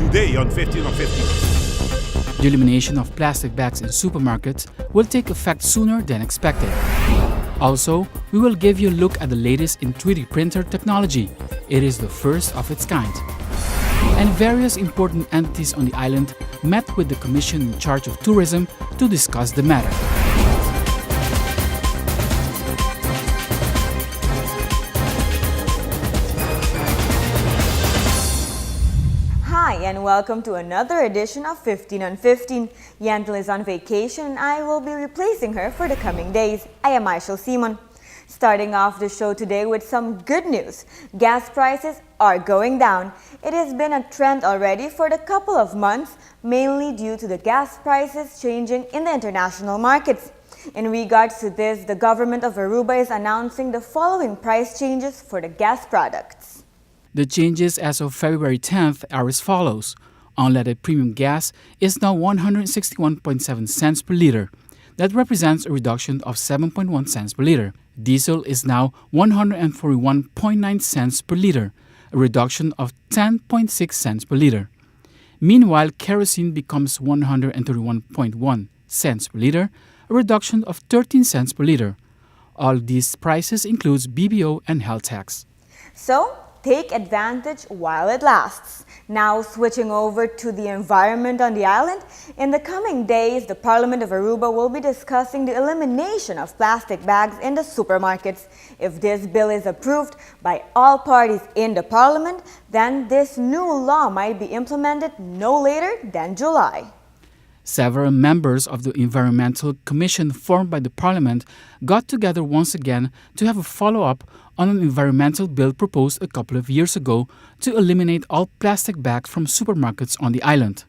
today on 15 on 15. The elimination of plastic bags in supermarkets will take effect sooner than expected. Also, we will give you a look at the latest in 3D printer technology. It is the first of its kind. And various important entities on the island met with the commission in charge of tourism to discuss the matter. Hi and welcome to another edition of 15 on 15. Yentl is on vacation and I will be replacing her for the coming days. I am Yentl Lieuw. Starting off the show today with some good news. Gas prices are going down. It has been a trend already for a couple of months, mainly due to the gas prices changing in the international markets. In regards to this, the government of Aruba is announcing the following price changes for the gas products. The changes as of February 10th are as follows. Unleaded premium gas is now 161.7 cents per liter. That represents a reduction of 7.1 cents per liter. Diesel is now 141.9 cents per liter, a reduction of 10.6 cents per liter. Meanwhile, kerosene becomes 131.1 cents per liter, a reduction of 13 cents per liter. All these prices includes BBO and health tax. So, take advantage while it lasts. Now switching over to the environment on the island, in the coming days, the Parliament of Aruba will be discussing the elimination of plastic bags in the supermarkets. If this bill is approved by all parties in the Parliament, then this new law might be implemented no later than July. Several members of the Environmental Commission formed by the Parliament got together once again to have a follow-up on an environmental bill proposed a couple of years ago to eliminate all plastic bags from supermarkets on the island.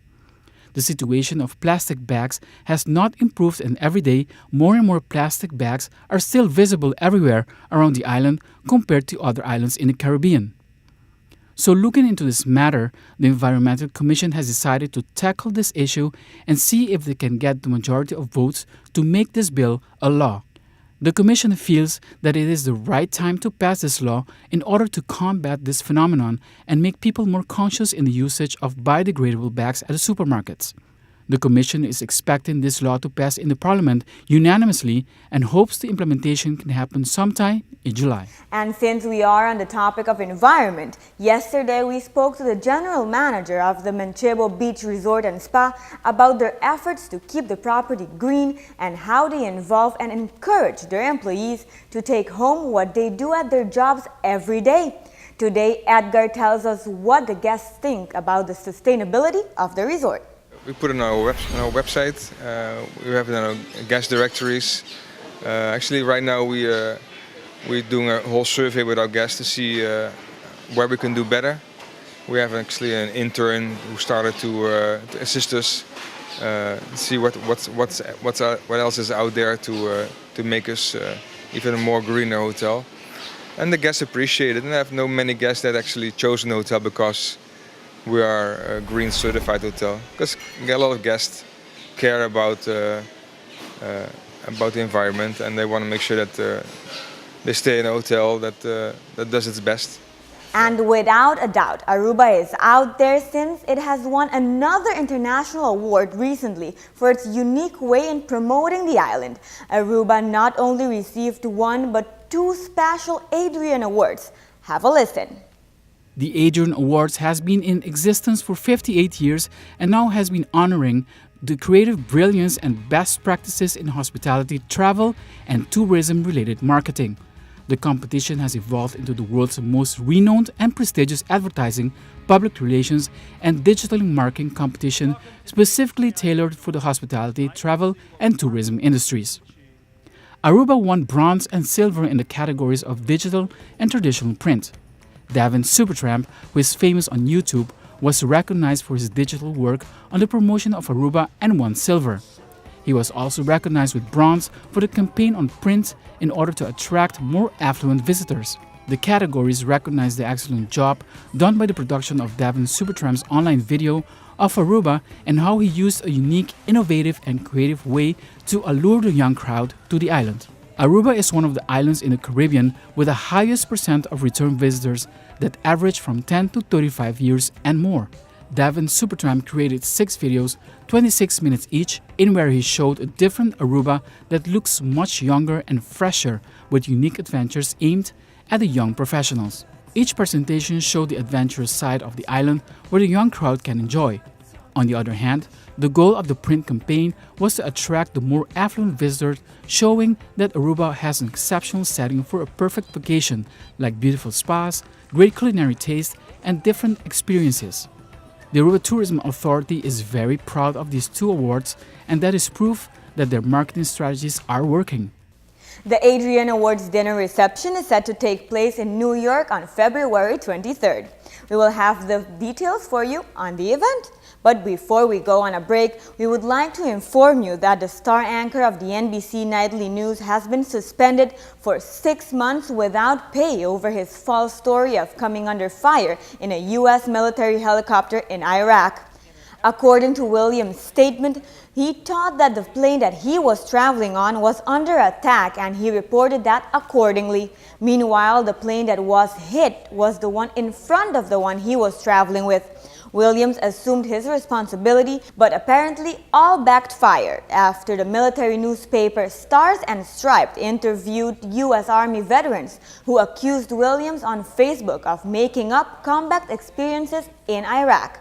The situation of plastic bags has not improved, and every day more and more plastic bags are still visible everywhere around the island compared to other islands in the Caribbean. So looking into this matter, the Environmental Commission has decided to tackle this issue and see if they can get the majority of votes to make this bill a law. The Commission feels that it is the right time to pass this law in order to combat this phenomenon and make people more conscious in the usage of biodegradable bags at the supermarkets. The Commission is expecting this law to pass in the Parliament unanimously and hopes the implementation can happen sometime in July. And since we are on the topic of environment, yesterday we spoke to the general manager of the Manchego Beach Resort and Spa about their efforts to keep the property green and how they involve and encourage their employees to take home what they do at their jobs every day. Today, Edgar tells us what the guests think about the sustainability of the resort. We put it on our website. We have it in our guest directories. Actually, right now we're doing a whole survey with our guests to see where we can do better. We have actually an intern who started to assist us see what else is out there to make us even a more greener hotel. And the guests appreciate it. And I have no many guests that actually chose an hotel because we are a green certified hotel, because a lot of guests care about the environment and they want to make sure that they stay in a hotel that does its best. And without a doubt, Aruba is out there since it has won another international award recently for its unique way in promoting the island. Aruba not only received one but two special Adrian Awards. Have a listen. The Adrian Awards has been in existence for 58 years and now has been honoring the creative brilliance and best practices in hospitality, travel, and tourism-related marketing. The competition has evolved into the world's most renowned and prestigious advertising, public relations, and digital marketing competition specifically tailored for the hospitality, travel, and tourism industries. Aruba won bronze and silver in the categories of digital and traditional print. Davin Supertramp, who is famous on YouTube, was recognized for his digital work on the promotion of Aruba and won silver. He was also recognized with bronze for the campaign on print in order to attract more affluent visitors. The categories recognize the excellent job done by the production of Davin Supertramp's online video of Aruba and how he used a unique, innovative, and creative way to allure the young crowd to the island. Aruba is one of the islands in the Caribbean with the highest percent of return visitors that average from 10 to 35 years and more. Devin Supertramp created 6 videos, 26 minutes each, in where he showed a different Aruba that looks much younger and fresher with unique adventures aimed at the young professionals. Each presentation showed the adventurous side of the island where the young crowd can enjoy. On the other hand, the goal of the print campaign was to attract the more affluent visitors, showing that Aruba has an exceptional setting for a perfect vacation, like beautiful spas, great culinary taste, and different experiences. The Aruba Tourism Authority is very proud of these 2 awards, and that is proof that their marketing strategies are working. The Adrian Awards dinner reception is set to take place in New York on February 23rd. We will have the details for you on the event. But before we go on a break, we would like to inform you that the star anchor of the NBC Nightly News has been suspended for 6 months without pay over his false story of coming under fire in a U.S. military helicopter in Iraq. According to Williams' statement, he thought that the plane that he was traveling on was under attack and he reported that accordingly. Meanwhile, the plane that was hit was the one in front of the one he was traveling with. Williams assumed his responsibility, but apparently all backfired after the military newspaper Stars and Stripes interviewed U.S. Army veterans who accused Williams on Facebook of making up combat experiences in Iraq.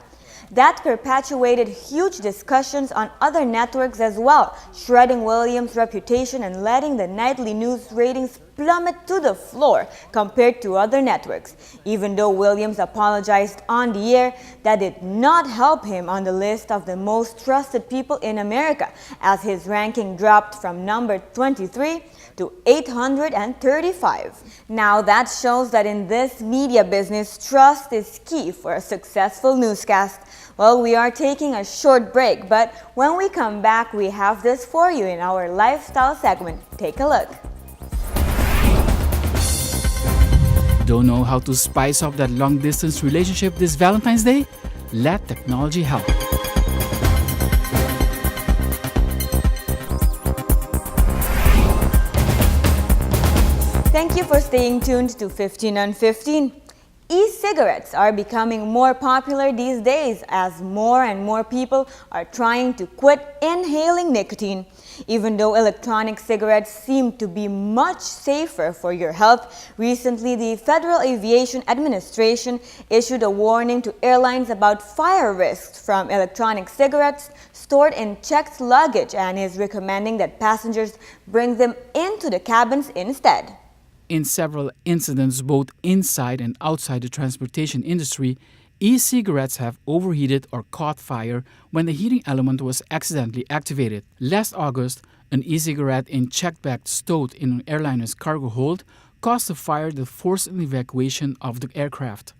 That perpetuated huge discussions on other networks as well, shredding Williams' reputation and letting the nightly news ratings plummet to the floor compared to other networks. Even though Williams apologized on the air, that did not help him on the list of the most trusted people in America, as his ranking dropped from number 23 to 835. Now that shows that in this media business, trust is key for a successful newscast. Well, we are taking a short break, but when we come back, we have this for you in our lifestyle segment. Take a look. Don't know how to spice up that long-distance relationship this Valentine's Day? Let technology help. Thank you for staying tuned to 15 on 15. E-cigarettes are becoming more popular these days as more and more people are trying to quit inhaling nicotine. Even though electronic cigarettes seem to be much safer for your health, recently the Federal Aviation Administration issued a warning to airlines about fire risks from electronic cigarettes stored in checked luggage and is recommending that passengers bring them into the cabins instead. In several incidents, both inside and outside the transportation industry, e-cigarettes have overheated or caught fire when the heating element was accidentally activated. Last August, an e-cigarette in checked bag stowed in an airliner's cargo hold caused a fire that forced an evacuation of the aircraft.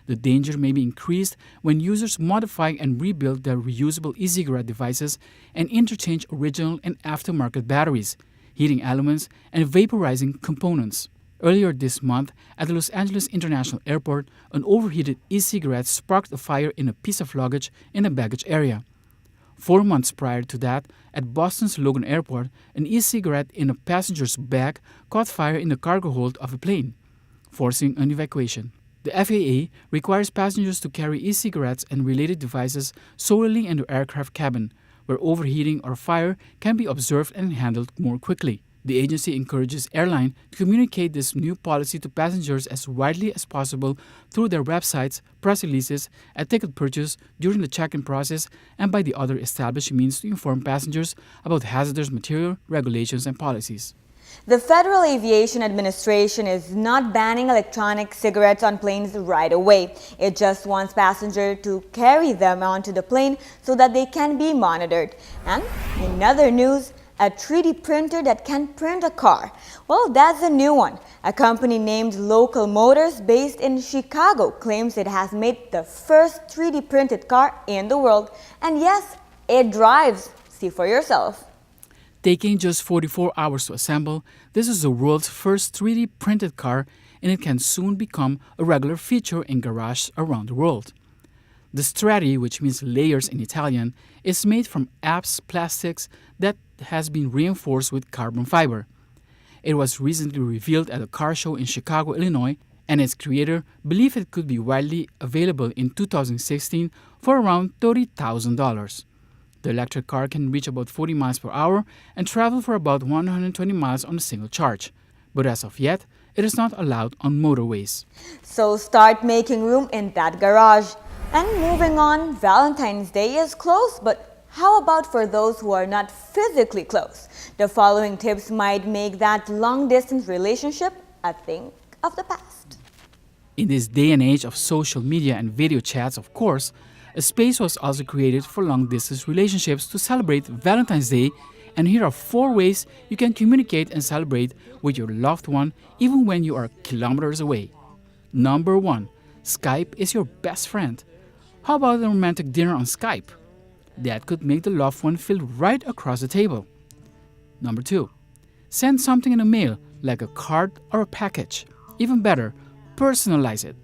The danger may be increased when users modify and rebuild their reusable e-cigarette devices and interchange original and aftermarket batteries, heating elements, and vaporizing components. Earlier this month, at the Los Angeles International Airport, an overheated e-cigarette sparked a fire in a piece of luggage in the baggage area. 4 months prior to that, at Boston's Logan Airport, an e-cigarette in a passenger's bag caught fire in the cargo hold of a plane, forcing an evacuation. The FAA requires passengers to carry e-cigarettes and related devices solely in the aircraft cabin, where overheating or fire can be observed and handled more quickly. The agency encourages airlines to communicate this new policy to passengers as widely as possible through their websites, press releases, at ticket purchase, during the check-in process, and by the other established means to inform passengers about hazardous material, regulations, and policies. The Federal Aviation Administration is not banning electronic cigarettes on planes right away. It just wants passengers to carry them onto the plane so that they can be monitored. And in other news, a 3D printer that can print a car. Well, that's a new one. A company named Local Motors based in Chicago claims it has made the first 3D printed car in the world. And yes, it drives. See for yourself. Taking just 44 hours to assemble, this is the world's first 3D printed car, and it can soon become a regular feature in garages around the world. The strati, which means layers in Italian, is made from ABS plastics that has been reinforced with carbon fiber. It was recently revealed at a car show in Chicago, Illinois, and its creator believed it could be widely available in 2016 for around $30,000. The electric car can reach about 40 miles per hour and travel for about 120 miles on a single charge. But as of yet, it is not allowed on motorways. So start making room in that garage. And moving on, Valentine's Day is close, but how about for those who are not physically close? The following tips might make that long-distance relationship a thing of the past. In this day and age of social media and video chats, of course, a space was also created for long-distance relationships to celebrate Valentine's Day, and here are 4 ways you can communicate and celebrate with your loved one even when you are kilometers away. Number 1. Skype is your best friend. How about a romantic dinner on Skype? That could make the loved one feel right across the table. Number 2. Send something in a mail, like a card or a package. Even better, personalize it.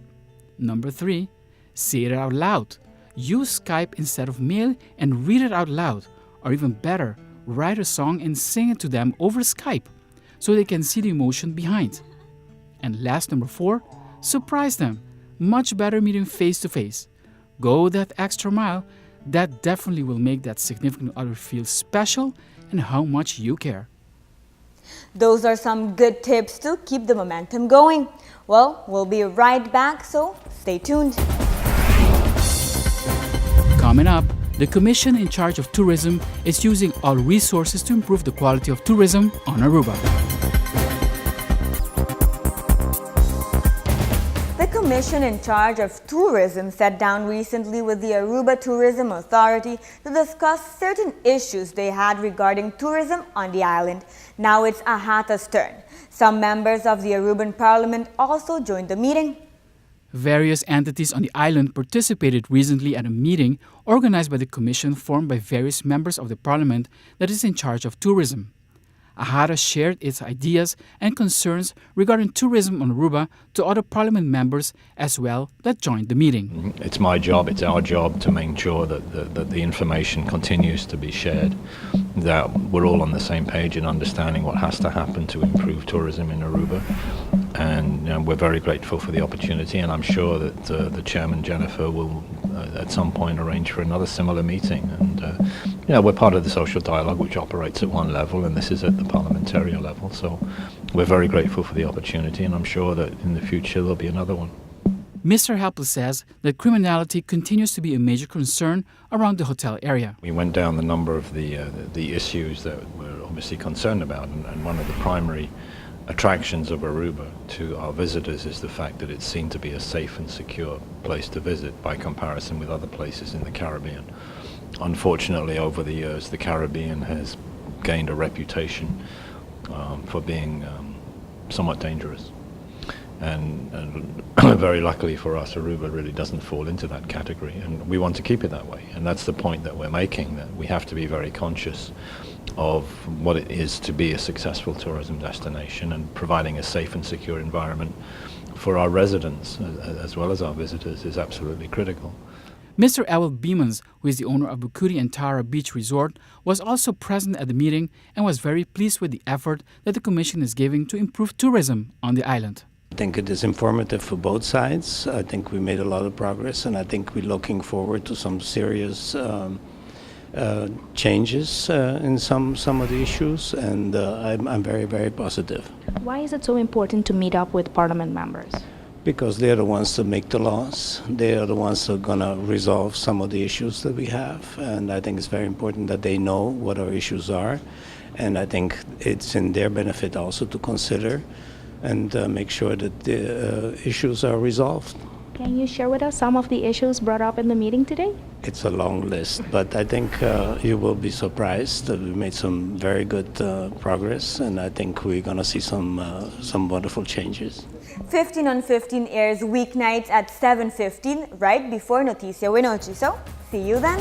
Number 3. Say it out loud. Use Skype instead of mail and read it out loud. Or even better, write a song and sing it to them over Skype so they can see the emotion behind. And last, number 4, surprise them. Much better meeting face to face. Go that extra mile. That definitely will make that significant other feel special and how much you care. Those are some good tips to keep the momentum going. Well, we'll be right back, so stay tuned. Coming up, the Commission in charge of tourism is using all resources to improve the quality of tourism on Aruba. The Commission in charge of tourism sat down recently with the Aruba Tourism Authority to discuss certain issues they had regarding tourism on the island. Now it's Ahata's turn. Some members of the Aruban Parliament also joined the meeting. Various entities on the island participated recently at a meeting organized by the Commission formed by various members of the Parliament that is in charge of tourism. Ahata shared its ideas and concerns regarding tourism on Aruba to other Parliament members as well that joined the meeting. It's my job, it's our job to make sure that the information continues to be shared, that we're all on the same page in understanding what has to happen to improve tourism in Aruba. And we're very grateful for the opportunity, and I'm sure that the chairman, Jennifer, will at some point arrange for another similar meeting. And we're part of the social dialogue, which operates at one level, and this is at the parliamentarian level. So we're very grateful for the opportunity, and I'm sure that in the future there'll be another one. Mr. Helpless says that criminality continues to be a major concern around the hotel area. We went down the number of the issues that we're obviously concerned about, and one of the primary attractions of Aruba to our visitors is the fact that it's seen to be a safe and secure place to visit by comparison with other places in the Caribbean. Unfortunately, over the years, the Caribbean has gained a reputation for being somewhat dangerous. And very luckily for us, Aruba really doesn't fall into that category, and we want to keep it that way. And that's the point that we're making, that we have to be very conscious of what it is to be a successful tourism destination, and providing a safe and secure environment for our residents as well as our visitors is absolutely critical. Mr. Ewell Beemans, who is the owner of Bukudi and Tara Beach Resort, was also present at the meeting and was very pleased with the effort that the Commission is giving to improve tourism on the island. I think it is informative for both sides. I think we made a lot of progress, and I think we're looking forward to some serious changes in some of the issues, and I'm very, very positive. Why is it so important to meet up with Parliament members? Because they're the ones that make the laws. They are the ones that are going to resolve some of the issues that we have, and I think it's very important that they know what our issues are, and I think it's in their benefit also to consider and make sure that the issues are resolved. Can you share with us some of the issues brought up in the meeting today? It's a long list, but I think you will be surprised that we made some very good progress, and I think we're going to see some wonderful changes. 15 on 15 airs weeknights at 7:15, right before Noticia Winochi. So, see you then.